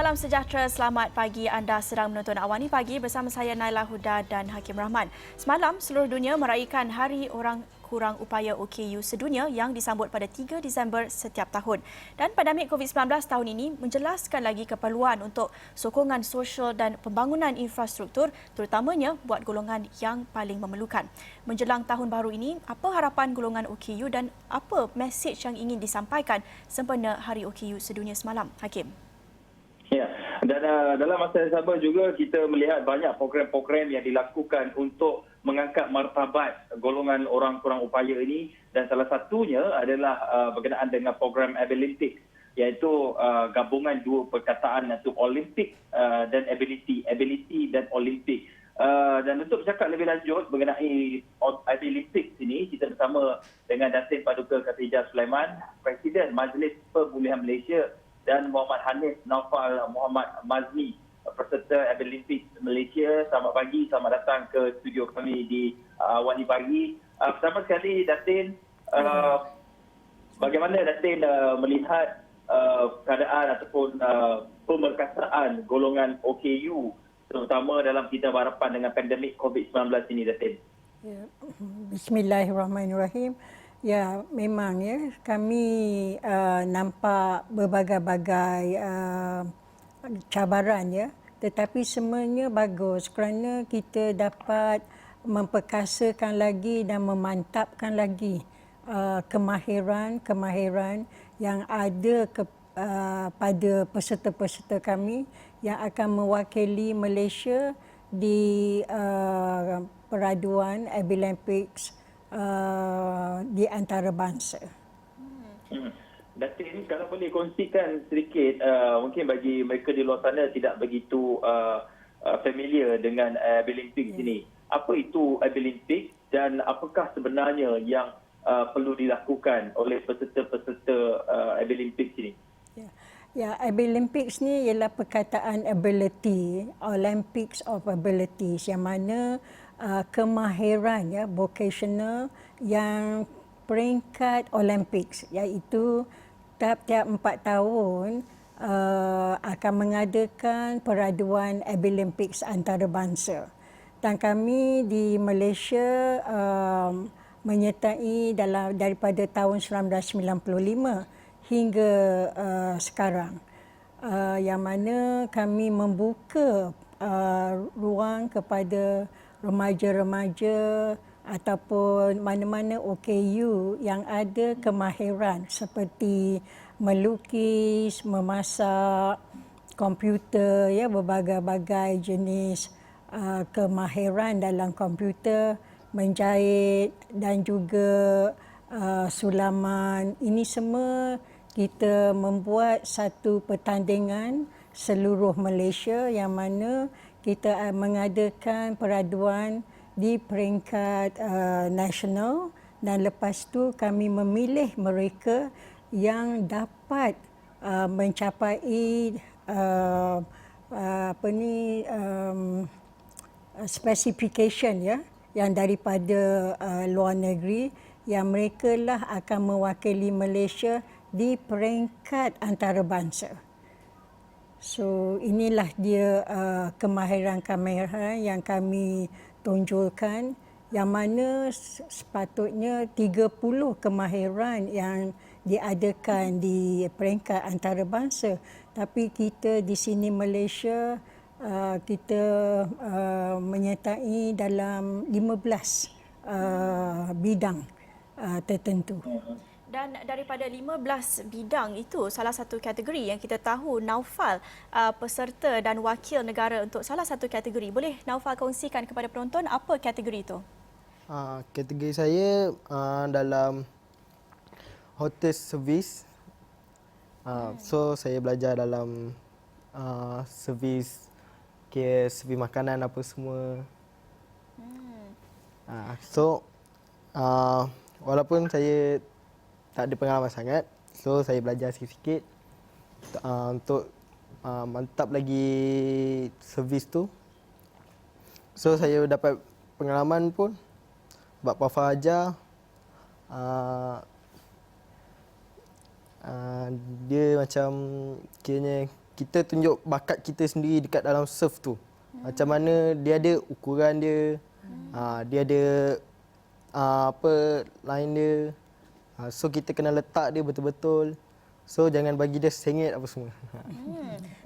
Salam sejahtera, selamat pagi. Anda sedang menonton Awani Pagi bersama saya Naila Huda dan Hakim Rahman. Semalam, seluruh dunia meraihkan Hari Orang Kurang Upaya OKU sedunia yang disambut pada 3 Disember setiap tahun. Dan pandemik COVID-19 tahun ini menjelaskan lagi keperluan untuk sokongan sosial dan pembangunan infrastruktur, terutamanya buat golongan yang paling memerlukan. Menjelang tahun baru ini, apa harapan golongan OKU dan apa mesej yang ingin disampaikan sempena Hari OKU sedunia semalam? Hakim. Ya, dan dalam masa yang sama juga kita melihat banyak program-program yang dilakukan untuk mengangkat martabat golongan orang kurang upaya ini, dan salah satunya adalah berkenaan dengan program Abilimpics, iaitu gabungan dua perkataan iaitu Olimpik dan ability dan Olimpik. Dan untuk bercakap lebih lanjut mengenai Abilimpics ini, kita bersama dengan Datin Paduka Khatijah Sulaiman, Presiden Majlis Pemulihan Malaysia, dan Muhammad Hanif Naufal Muhammad Mazmi, peserta Abilimpics Malaysia. Selamat pagi, selamat datang ke studio kami di Awani Pagi. Pertama sekali, Datin, bagaimana Datin melihat keadaan ataupun pemerkasaan golongan OKU, terutama dalam kita berhadapan dengan pandemik COVID-19 ini, Datin? Ya. Bismillahirrahmanirrahim. Ya, memang ya kami nampak berbagai-bagai cabaran ya, tetapi semuanya bagus kerana kita dapat memperkasakan lagi dan memantapkan lagi kemahiran yang ada pada peserta-peserta kami yang akan mewakili Malaysia di peraduan Abilimpics di antarabangsa. Datin, kalau boleh kongsikan sedikit, mungkin bagi mereka di luar sana tidak begitu familiar dengan Abilimpics ini. Apa itu Abilimpics dan apakah sebenarnya yang perlu dilakukan oleh peserta-peserta Abilimpics ini? Ya, Abilimpics ni ialah perkataan ability, Olympics of Abilities, yang mana kemahiran ya vocational yang peringkat Olympics, iaitu tiap-tiap 4 tahun akan mengadakan peraduan Abilimpics antarabangsa. Dan kami di Malaysia menyertai daripada tahun 1995 hingga sekarang, yang mana kami membuka ruang kepada remaja-remaja ataupun mana-mana OKU yang ada kemahiran seperti melukis, memasak, komputer, ya, berbagai-bagai jenis kemahiran dalam komputer, menjahit dan juga sulaman. Ini semua kita membuat satu pertandingan seluruh Malaysia yang mana kita mengadakan peraduan di peringkat nasional, dan lepas tu kami memilih mereka yang dapat mencapai specification ya, yang daripada luar negeri, yang mereka lah akan mewakili Malaysia di peringkat antarabangsa. So inilah dia kemahiran-kemahiran yang kami tunjukkan, yang mana sepatutnya 30 kemahiran yang diadakan di peringkat antarabangsa, tapi kita di sini Malaysia kita menyertai dalam 15 bidang tertentu. Dan daripada 15 bidang itu, salah satu kategori yang kita tahu Naufal peserta dan wakil negara untuk salah satu kategori. Boleh Naufal kongsikan kepada penonton apa kategori itu? Kategori saya dalam hotel service. So saya belajar dalam servis, servis makanan apa semua. So walaupun saya tak ada pengalaman sangat, so saya belajar sikit-sikit untuk mantap lagi servis tu. So saya dapat pengalaman pun buat Pak ajar. Dia macam kiranya kita tunjuk bakat kita sendiri dekat dalam surf tu. Macam mana dia ada ukuran dia, dia ada apa line dia. So kita kena letak dia betul-betul. So jangan bagi dia sengit apa semua.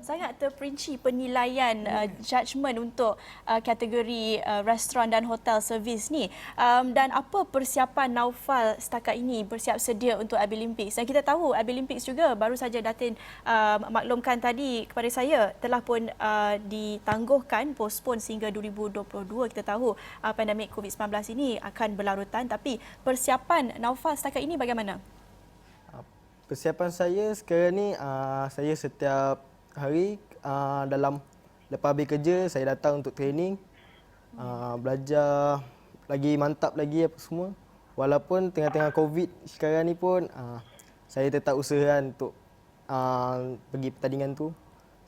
Sangat terperinci penilaian judgement untuk kategori restoran dan hotel servis ni. Dan apa persiapan Naufal setakat ini bersiap sedia untuk Abilympics? Dan kita tahu Abilympics juga baru saja Datin maklumkan tadi kepada saya telah pun ditangguhkan, postpone sehingga 2022. Kita tahu pandemik COVID-19 ini akan berlarutan, tapi persiapan Naufal setakat ini bagaimana? Persiapan saya sekarang ni, saya setiap hari lepas habis kerja saya datang untuk training, belajar lagi mantap lagi apa semua. Walaupun tengah-tengah COVID sekarang ni pun saya tetap usaha untuk pergi pertandingan tu.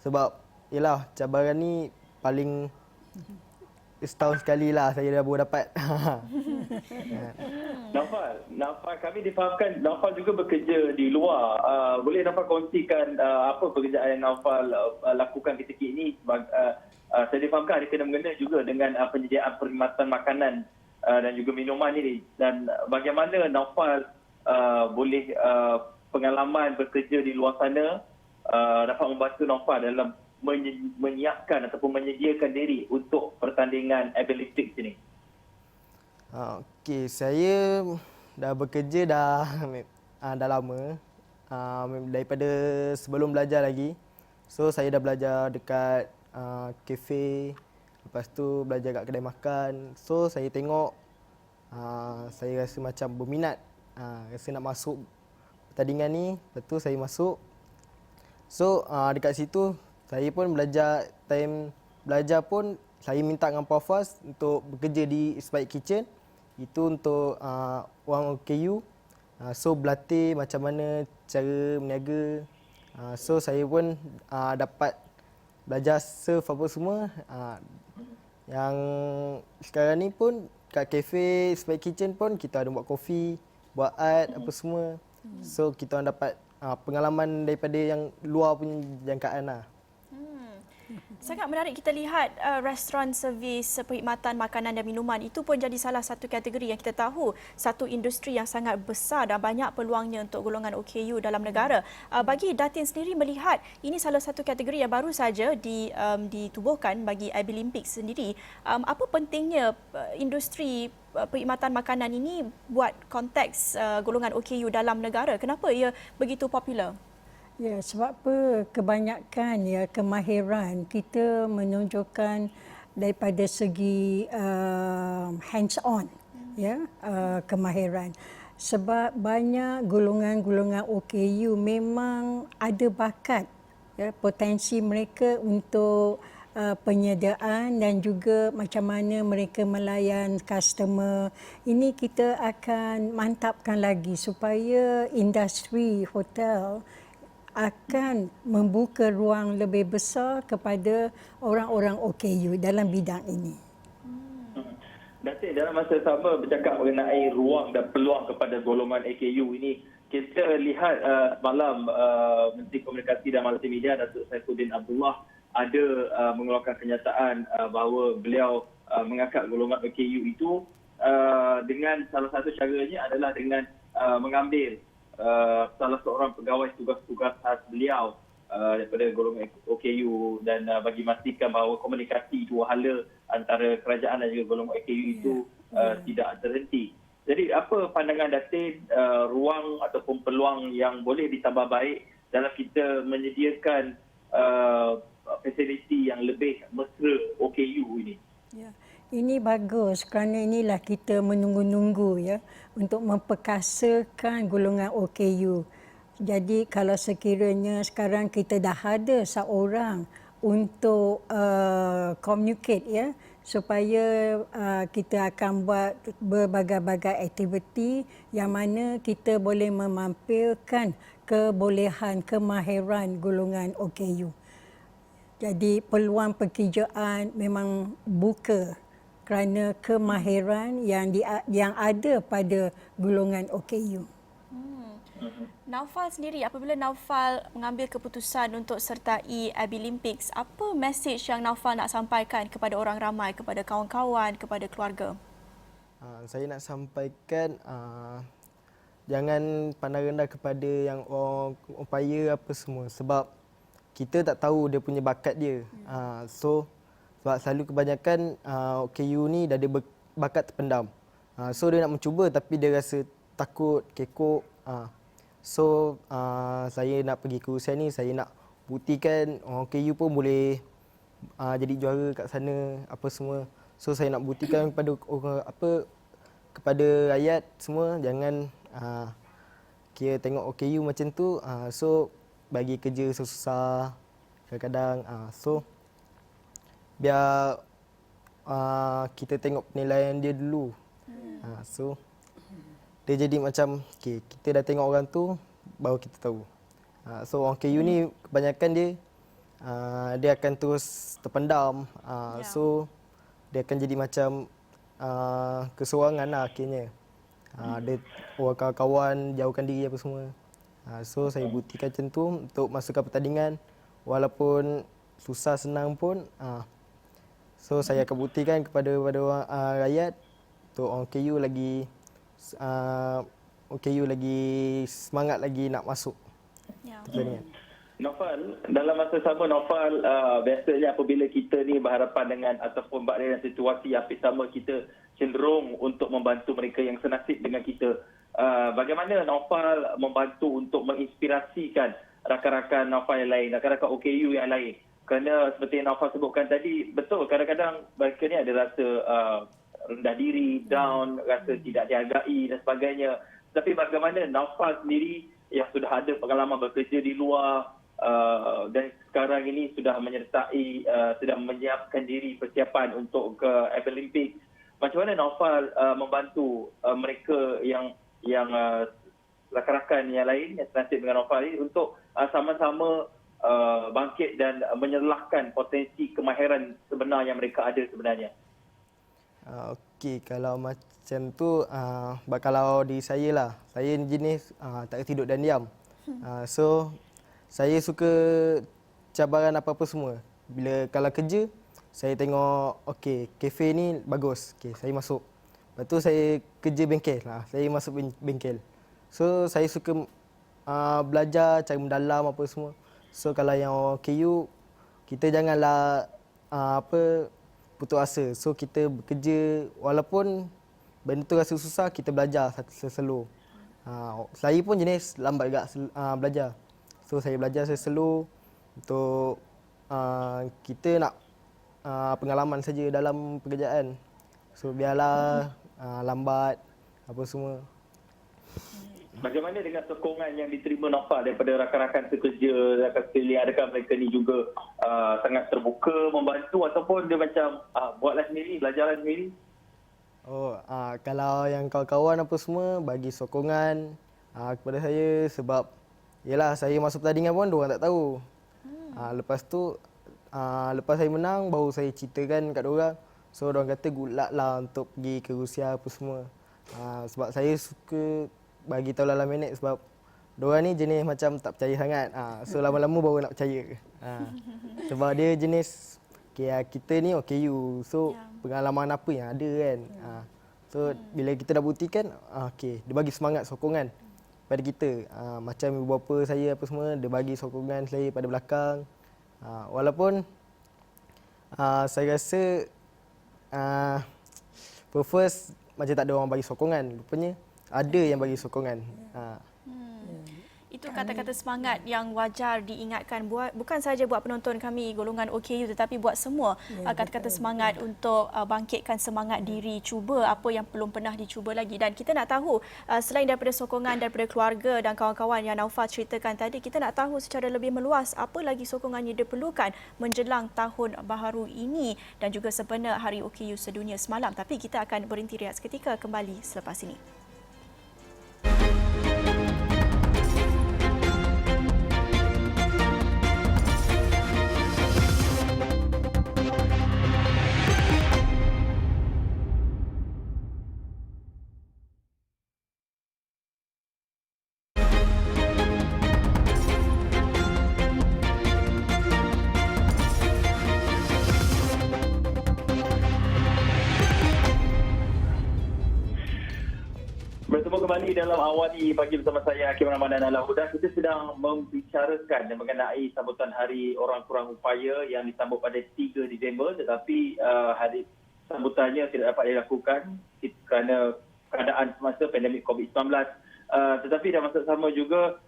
Sebab yalah, cabaran ni paling setahun sekali lah saya dah baru dapat. Naufal, kami difahamkan Naufal juga bekerja di luar. Boleh Naufal kongsikan apa pekerjaan yang Naufal lakukan ketika ini? Saya difahamkan ada kena-mengena juga dengan penyediaan perkhidmatan makanan dan juga minuman ini. Dan bagaimana Naufal boleh pengalaman bekerja di luar sana dapat membantu Naufal dalam menyiapkan ataupun menyediakan diri untuk pertandingan Abilympics ini? Okey, saya dah bekerja dah lama, daripada sebelum belajar lagi. So saya dah belajar dekat kafe, lepas tu belajar kat kedai makan. So saya tengok, saya rasa macam berminat, rasa nak masuk pertandingan ni, lepas tu saya masuk. So dekat situ saya pun belajar, time belajar pun saya minta dengan Prof Faz untuk bekerja di Spike Kitchen. Itu untuk orang OKU. So berlatih macam mana cara berniaga. So saya pun dapat belajar surf apa semua. Yang sekarang ni pun kat kafe Spike Kitchen pun kita ada buat kopi, buat art apa semua. So kita orang dapat pengalaman daripada yang luar punya jangkaan lah. Sangat menarik kita lihat restoran servis perkhidmatan makanan dan minuman itu pun jadi salah satu kategori yang kita tahu satu industri yang sangat besar dan banyak peluangnya untuk golongan OKU dalam negara. Bagi Datin sendiri melihat ini salah satu kategori yang baru saja ditubuhkan bagi Abilympics sendiri. Apa pentingnya industri perkhidmatan makanan ini buat konteks golongan OKU dalam negara? Kenapa ia begitu popular? Ya, sebab apa kebanyakan ya kemahiran kita menunjukkan daripada segi hands on ya, kemahiran. Sebab banyak golongan-golongan OKU memang ada bakat ya, potensi mereka untuk penyediaan dan juga macam mana mereka melayan customer. Ini kita akan mantapkan lagi supaya industri hotel akan membuka ruang lebih besar kepada orang-orang OKU dalam bidang ini. Datin, dalam masa sama bercakap mengenai ruang dan peluang kepada golongan AKU ini, kita lihat malam Menteri Komunikasi dan Multimedia Datuk Saifuddin Abdullah ada mengeluarkan kenyataan bahawa beliau mengangkat golongan OKU itu dengan salah satu caranya adalah dengan mengambil salah seorang pegawai tugas-tugas khas beliau daripada golongan OKU dan bagi memastikan bahawa komunikasi dua hala antara kerajaan dan juga golongan OKU itu tidak terhenti. Jadi apa pandangan Datin ruang ataupun peluang yang boleh ditambah baik dalam kita menyediakan fasiliti yang lebih mesra OKU ini? Ya. Ini bagus kerana inilah kita menunggu-nunggu ya untuk memperkasakan golongan OKU. Jadi kalau sekiranya sekarang kita dah ada seorang untuk communicate ya supaya kita akan buat berbagai-bagai aktiviti yang mana kita boleh memampirkan kebolehan kemahiran golongan OKU. Jadi peluang pekerjaan memang buka kerana kemahiran yang ada pada golongan OKU. Naufal sendiri, apabila Naufal mengambil keputusan untuk sertai Abilympics, apa mesej yang Naufal nak sampaikan kepada orang ramai, kepada kawan-kawan, kepada keluarga? Saya nak sampaikan jangan pandang rendah kepada yang orang upaya apa semua sebab kita tak tahu dia punya bakat dia. So sebab selalu kebanyakan OKU ni dah ada bakat terpendam. So dia nak mencuba tapi dia rasa takut, kekok. So saya nak pergi ke Rusia ni, saya nak buktikan orang OKU pun boleh jadi juara kat sana apa semua. So saya nak buktikan kepada orang kepada rakyat semua jangan kira tengok OKU macam tu. So bagi kerja susah kadang-kadang. So biar kita tengok penilaian dia dulu. So dia jadi macam kita dah tengok orang tu baru kita tahu. So orang KU ni kebanyakan dia akan terus terpendam. So dia akan jadi macam keseorangan lah akhirnya. Dia orang kawan-kawan jauhkan diri apa semua. So saya buktikan macam tu untuk masukkan pertandingan walaupun susah senang pun. So saya akan buktikan kepada orang rakyat untuk orang KU lagi semangat lagi nak masuk pertandingan. Naufal, dalam masa sama Naufal, biasanya apabila kita ni berhadapan dengan ataupun berada dalam situasi yang sama, kita cenderung untuk membantu mereka yang senasib dengan kita. Bagaimana Naufal membantu untuk menginspirasikan rakan-rakan Naufal yang lain, rakan-rakan OKU yang lain? Kerana seperti yang Naufal sebutkan tadi, betul kadang-kadang mereka ni ada rasa rendah diri, down, rasa tidak dihargai dan sebagainya. Tapi bagaimana Naufal sendiri yang sudah ada pengalaman bekerja di luar dan sekarang ini sudah menyertai, sudah menyiapkan diri persiapan untuk ke Abilympics. Macam mana Naufal membantu mereka yang rakan-rakan yang lain yang senasib dengan Naufal ini untuk sama-sama bangkit dan menyerlahkan potensi kemahiran sebenar yang mereka ada sebenarnya? Okey, kalau macam tu, kalau di saya lah, saya jenis tak tidur dan diam. So, saya suka cabaran apa-apa semua. Kalau kerja, saya tengok, okey, kafe ni bagus, okey, saya masuk. Lepas tu saya kerja bengkel, saya masuk bengkel. So, saya suka belajar, cari mendalam apa semua. So, kalau yang orang KU, kita janganlah putus asa. So kita bekerja walaupun benda tu rasa susah, kita belajar selalu. Saya pun jenis lambat juga belajar. So saya belajar selalu untuk kita nak pengalaman saja dalam pekerjaan. So biarlah lambat apa semua. Bagaimana dengan sokongan yang diterima Naufal daripada rakan-rakan sekerja, rakan sekeliling? Adakah mereka ni juga sangat terbuka membantu ataupun dia macam buatlah sendiri, belajarlah sendiri? Kalau yang kawan-kawan apa semua bagi sokongan kepada saya sebab yelah saya masuk pertandingan pun diorang tak tahu. Lepas tu lepas saya menang baru saya ceritakan kat diorang. So diorang kata good luck lah untuk pergi ke Rusia apa semua. Sebab saya suka bagi tahu dalam minit sebab diorang ni jenis macam tak percaya sangat. So lama-lama baru nak percaya. Sebab dia jenis kita ni OKU. So pengalaman apa yang ada kan. So bila kita dah buktikan, dia bagi semangat, sokongan pada kita. Macam ibu bapa saya apa semua, dia bagi sokongan saya pada belakang. Walaupun saya rasa first macam tak ada orang bagi sokongan. Rupanya ada yang bagi sokongan. Itu kata-kata semangat yang wajar diingatkan bukan sahaja buat penonton kami golongan OKU tetapi buat semua. Kata-kata semangat untuk bangkitkan semangat diri, cuba apa yang belum pernah dicuba lagi. Dan kita nak tahu selain daripada sokongan daripada keluarga dan kawan-kawan yang Naufal ceritakan tadi, kita nak tahu secara lebih meluas apa lagi sokongan yang diperlukan menjelang tahun baharu ini dan juga sempena Hari OKU sedunia semalam. Tapi kita akan berhenti rehat seketika, kembali selepas ini. kembali dalam Awani Pagi bersama saya Hakim Rahman dan Nailah Huda. Kita sedang membicarakan mengenai sambutan Hari Orang Kurang Upaya yang disambut pada 3 Disember, tetapi hari sambutannya tidak dapat dilakukan kerana keadaan semasa pandemik COVID-19. Tetapi dalam masa sama juga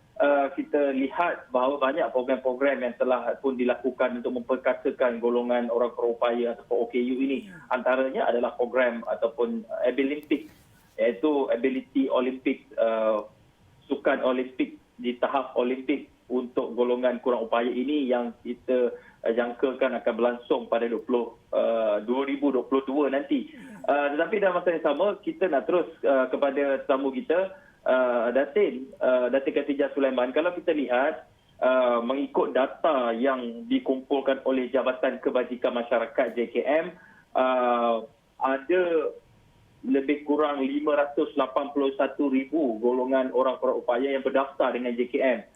kita lihat bahawa banyak program-program yang telah pun dilakukan untuk memperkasakan golongan orang kurang upaya ataupun OKU ini. Antaranya adalah program ataupun Abilimpik, iaitu Ability Olympic, sukan Olimpik di tahap Olimpik untuk golongan kurang upaya ini yang kita jangkakan akan berlangsung pada 2022 nanti. Tetapi dalam masa yang sama, kita nak terus kepada tetamu kita, Datin Khatijah Sulaiman. Kalau kita lihat mengikut data yang dikumpulkan oleh Jabatan Kebajikan Masyarakat JKM, ada lebih kurang 581,000 golongan orang kurang upaya yang berdaftar dengan JKM.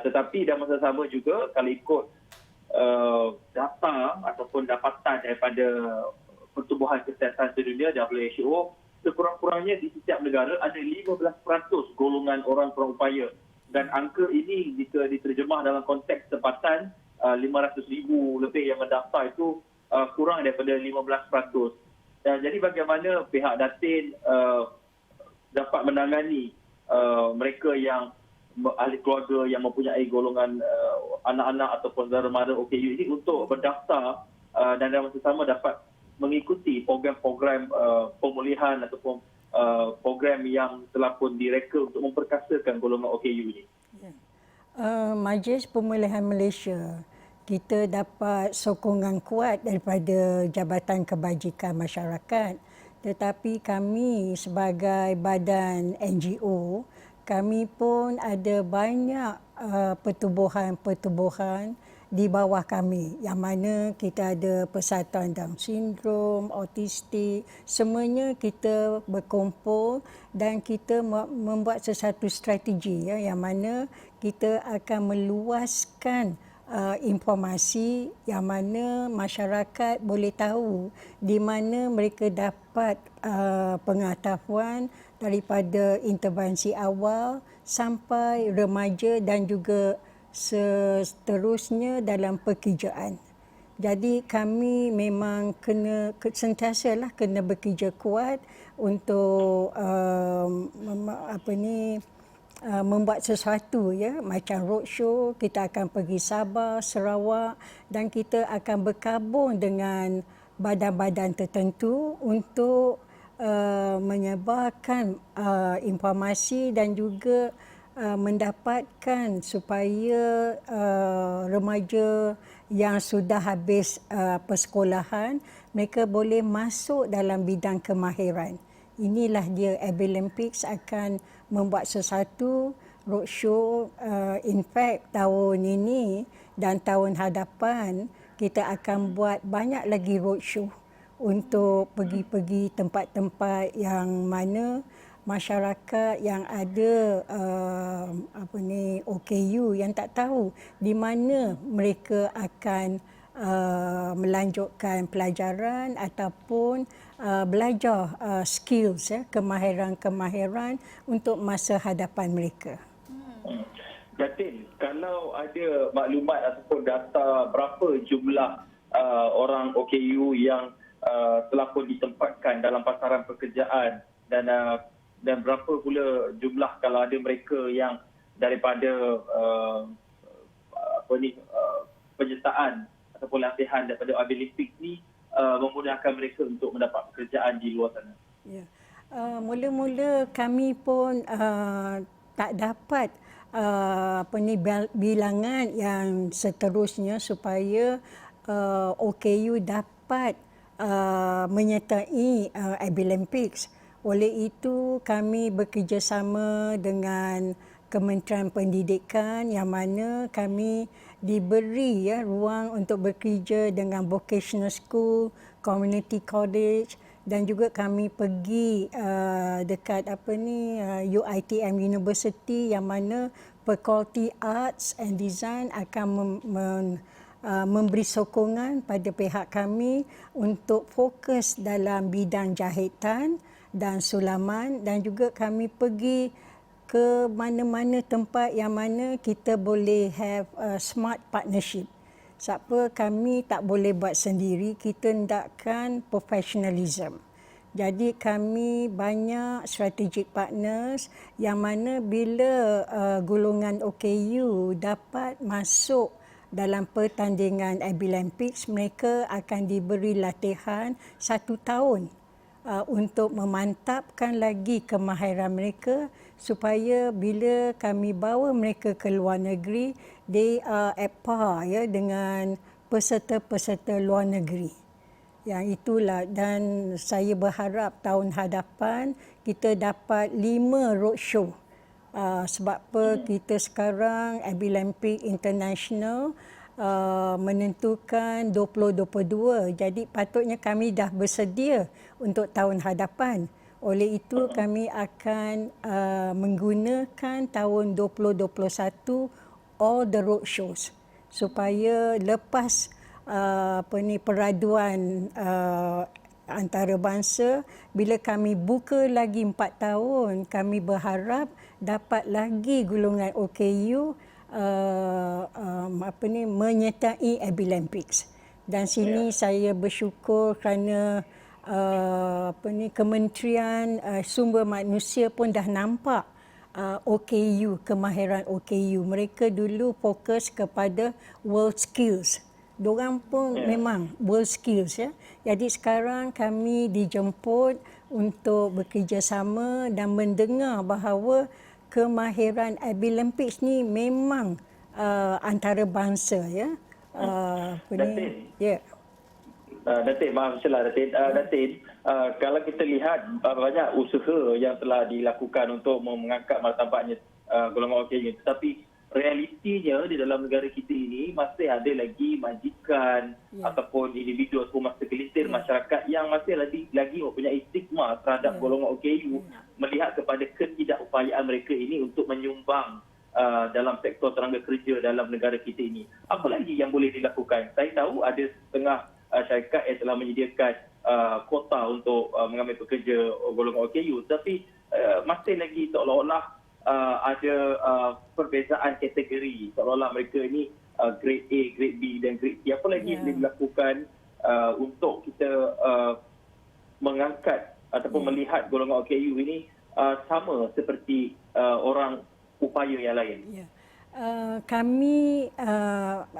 Tetapi dalam masa sama juga, kalau ikut data ataupun dapatan daripada Pertubuhan Kesihatan Sedunia WHO, sekurang-kurangnya di setiap negara ada 15% golongan orang kurang upaya. Dan angka ini jika diterjemah dalam konteks tempatan, 500,000 lebih yang mendaftar itu kurang daripada 15%. Jadi bagaimana pihak Datin dapat menangani mereka yang ahli keluarga yang mempunyai golongan anak-anak ataupun saudara-mara OKU ini untuk berdaftar dan dalam masa sama dapat mengikuti program-program pemulihan ataupun program yang telah pun direka untuk memperkasakan golongan OKU ini. Majlis Pemulihan Malaysia, kita dapat sokongan kuat daripada Jabatan Kebajikan Masyarakat, tetapi kami sebagai badan NGO, kami pun ada banyak pertubuhan-pertubuhan di bawah kami, yang mana kita ada Persatuan Down Syndrome, Autistik, semuanya kita berkumpul dan kita membuat sesuatu strategi yang mana kita akan meluaskan informasi yang mana masyarakat boleh tahu di mana mereka dapat pengetahuan daripada intervensi awal sampai remaja dan juga seterusnya dalam pekerjaan. Jadi kami memang sentiasalah kena bekerja kuat untuk membuat sesuatu macam roadshow. Kita akan pergi Sabah, Sarawak dan kita akan berkabung dengan badan-badan tertentu untuk menyebarkan informasi dan juga mendapatkan supaya remaja yang sudah habis persekolahan mereka boleh masuk dalam bidang kemahiran. Inilah dia Abilimpics akan membuat sesuatu roadshow. In fact tahun ini dan tahun hadapan kita akan buat banyak lagi roadshow untuk pergi-pergi tempat-tempat yang mana masyarakat yang ada OKU yang tak tahu di mana mereka akan melanjutkan pelajaran ataupun belajar skills, kemahiran-kemahiran untuk masa hadapan mereka. Datin, kalau ada maklumat ataupun data berapa jumlah orang OKU yang telah pun ditempatkan dalam pasaran pekerjaan dan berapa pula jumlah kalau ada mereka yang daripada penyertaan ataupun latihan daripada Abilimpik ni memudahkan mereka untuk mendapat pekerjaan di luar sana. Ya. Mula-mula kami pun tak dapat bilangan yang seterusnya supaya OKU dapat menyertai Abilimpics. Oleh itu kami bekerjasama dengan Kementerian Pendidikan yang mana kami diberi ruang untuk bekerja dengan vocational school, community college dan juga kami pergi dekat UiTM University yang mana Faculty Arts and Design akan memberi sokongan pada pihak kami untuk fokus dalam bidang jahitan dan sulaman, dan juga kami pergi ke mana-mana tempat yang mana kita boleh have a smart partnership. Sebab kami tak boleh buat sendiri, kita hendakkan professionalism. Jadi kami banyak strategic partners yang mana bila golongan OKU dapat masuk dalam pertandingan Paralympics, mereka akan diberi latihan 1 tahun untuk memantapkan lagi kemahiran mereka supaya bila kami bawa mereka ke luar negeri, they are at par dengan peserta-peserta luar negeri. Yang itulah, dan saya berharap tahun hadapan kita dapat 5 roadshow. Sebab kita sekarang Paralympic International menentukan 2022. Jadi patutnya kami dah bersedia untuk tahun hadapan. Oleh itu kami akan menggunakan tahun 2021 all the roadshows supaya lepas peraduan antarabangsa, bila kami buka lagi 4 tahun, kami berharap dapat lagi golongan OKU menyertai Paralympics. Dan sini saya bersyukur kerana Kementerian Sumber Manusia pun dah nampak OKU, kemahiran OKU. Mereka dulu fokus kepada world skills. Diorang pun memang world skills ya. Jadi sekarang kami dijemput untuk bekerjasama dan mendengar bahawa kemahiran Paralympics ni memang antarabangsa ya. Datin. Ya. Datin, maaf salah Datin. Datin, kalau kita lihat banyak usaha yang telah dilakukan untuk mengangkat martabatnya golongan OKU, tetapi realitinya di dalam negara kita ini masih ada lagi majikan ataupun individu ataupun segelintir masyarakat yang masih lagi mempunyai stigma terhadap golongan OKU, melihat kepada ketidakupayaan mereka ini untuk menyumbang dalam sektor tenaga kerja dalam negara kita ini. Apa lagi yang boleh dilakukan? Saya tahu ada setengah syarikat yang telah menyediakan kuota untuk mengambil pekerja golongan OKU, tapi masih lagi seolah-olah ada perbezaan kategori, seolah-olah mereka ini grade A, grade B dan grade C. Apa lagi boleh dilakukan untuk kita mengangkat ataupun melihat golongan OKU ini sama seperti orang upaya yang lain? Kami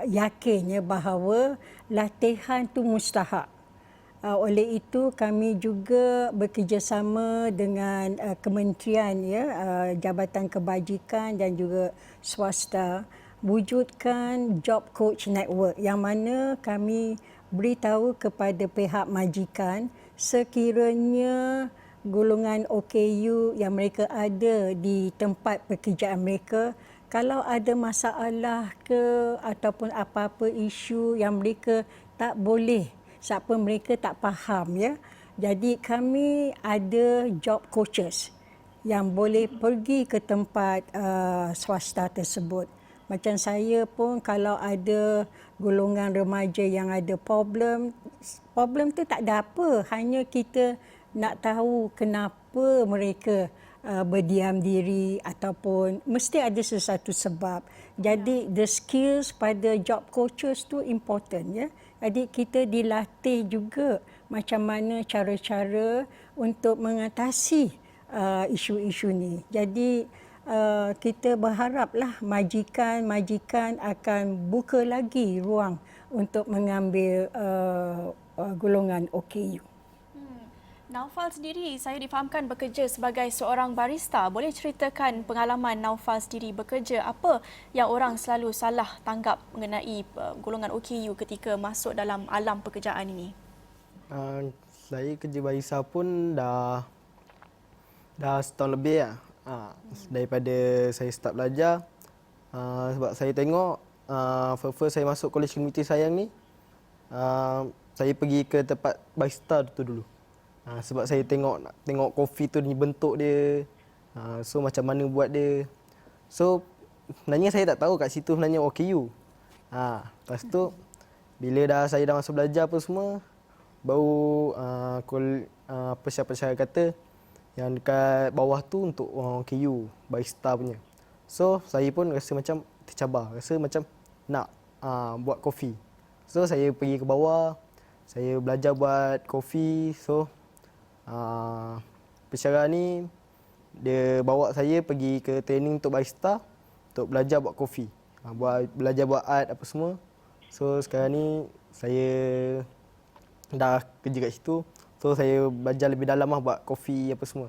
yakinnya bahawa latihan itu mustahak. Oleh itu kami juga bekerjasama dengan kementerian Jabatan Kebajikan dan juga swasta wujudkan Job Coach Network yang mana kami beritahu kepada pihak majikan sekiranya golongan OKU yang mereka ada di tempat pekerjaan mereka, kalau ada masalah ke ataupun apa-apa isu yang mereka tak boleh, siapa mereka tak faham ya. Jadi kami ada job coaches yang boleh pergi ke tempat swasta tersebut. Macam saya pun kalau ada golongan remaja yang ada problem tu tak ada apa, hanya kita nak tahu kenapa mereka berdiam diri ataupun mesti ada sesuatu sebab. Jadi the skills pada job coaches tu important ya. Jadi kita dilatih juga macam mana cara-cara untuk mengatasi isu-isu ni. Jadi kita berharaplah majikan akan buka lagi ruang untuk mengambil golongan OKU. Naufal sendiri, saya difahamkan bekerja sebagai seorang barista. Boleh ceritakan pengalaman Naufal sendiri bekerja? Apa yang orang selalu salah tanggap mengenai golongan OKU ketika masuk dalam alam pekerjaan ini? Saya kerja barista pun dah setahun lebih lah. Daripada saya start belajar. Sebab saya tengok first saya masuk Kolej Komuniti Sayang ni, saya pergi ke tempat barista tu dulu. Sebab saya tengok kopi tu ni bentuk dia. So macam mana buat dia. So sebenarnya saya tak tahu kat situ sebenarnya OKU. Lepas tu bila saya dah masuk belajar apa semua, baru siapa saya kata yang dekat bawah tu untuk orang KU, barista punya. So, saya pun rasa macam tercabar, rasa macam nak buat kopi. So, saya pergi ke bawah, saya belajar buat kopi. So, pensyarah ni dia bawa saya pergi ke training untuk barista untuk belajar buat kopi. Belajar buat art apa semua. So, sekarang ni saya dah kerja kat situ. So, saya belajar lebih dalam lah buat kopi apa semua.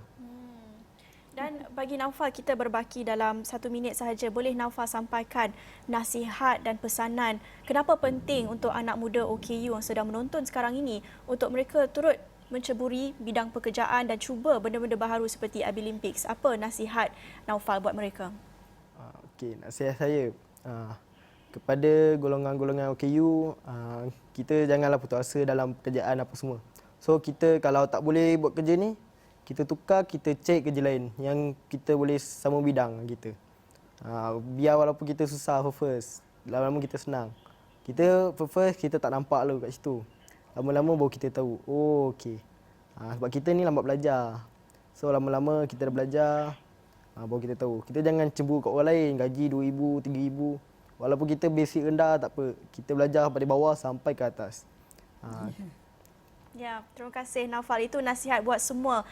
Dan bagi Naufal, kita berbaki dalam 1 minit sahaja. Boleh Naufal sampaikan nasihat dan pesanan kenapa penting untuk anak muda OKU yang sedang menonton sekarang ini untuk mereka turut menceburi bidang pekerjaan dan cuba benda-benda baharu seperti Abilimpiks. Apa nasihat Naufal buat mereka? Okey, nasihat saya kepada golongan-golongan OKU, kita janganlah putus asa dalam pekerjaan apa semua. So, kita kalau tak boleh buat kerja ni, kita tukar, kita cek kerja lain yang kita boleh sama bidang kita. Biar walaupun kita susah first, lama-lama kita senang. Kita first kita tak nampak lalu kat situ. Lama-lama baru kita tahu, oh okey. Sebab kita ni lambat belajar. So lama-lama kita dah belajar, baru kita tahu. Kita jangan cemburu kat orang lain, gaji 2,000, 3,000. Walaupun kita basic rendah tak apa, kita belajar dari bawah sampai ke atas. Ya, terima kasih Naufal. Itu nasihat buat semua,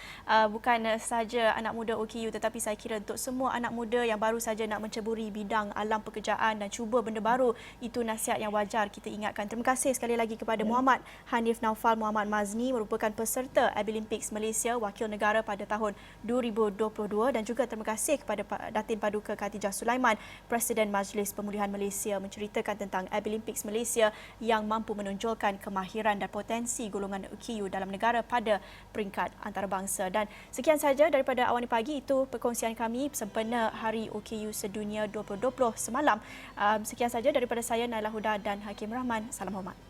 bukan sahaja anak muda OKU tetapi saya kira untuk semua anak muda yang baru saja nak menceburi bidang alam pekerjaan dan cuba benda baru. Itu nasihat yang wajar kita ingatkan. Terima kasih sekali lagi kepada Muhammad Hanif Naufal Muhammad Mazni, merupakan peserta Abilimpiks Malaysia Wakil Negara pada tahun 2022, dan juga terima kasih kepada Datin Paduka Khatijah Sulaiman, Presiden Majlis Pemulihan Malaysia, menceritakan tentang Abilimpiks Malaysia yang mampu menonjolkan kemahiran dan potensi golongan OKU dalam negara pada peringkat antarabangsa. Dan sekian sahaja daripada Awani Pagi, itu perkongsian kami sempena Hari OKU Sedunia 2020 semalam. Sekian sahaja daripada saya, Naila Huda dan Hakim Rahman. Salam hormat.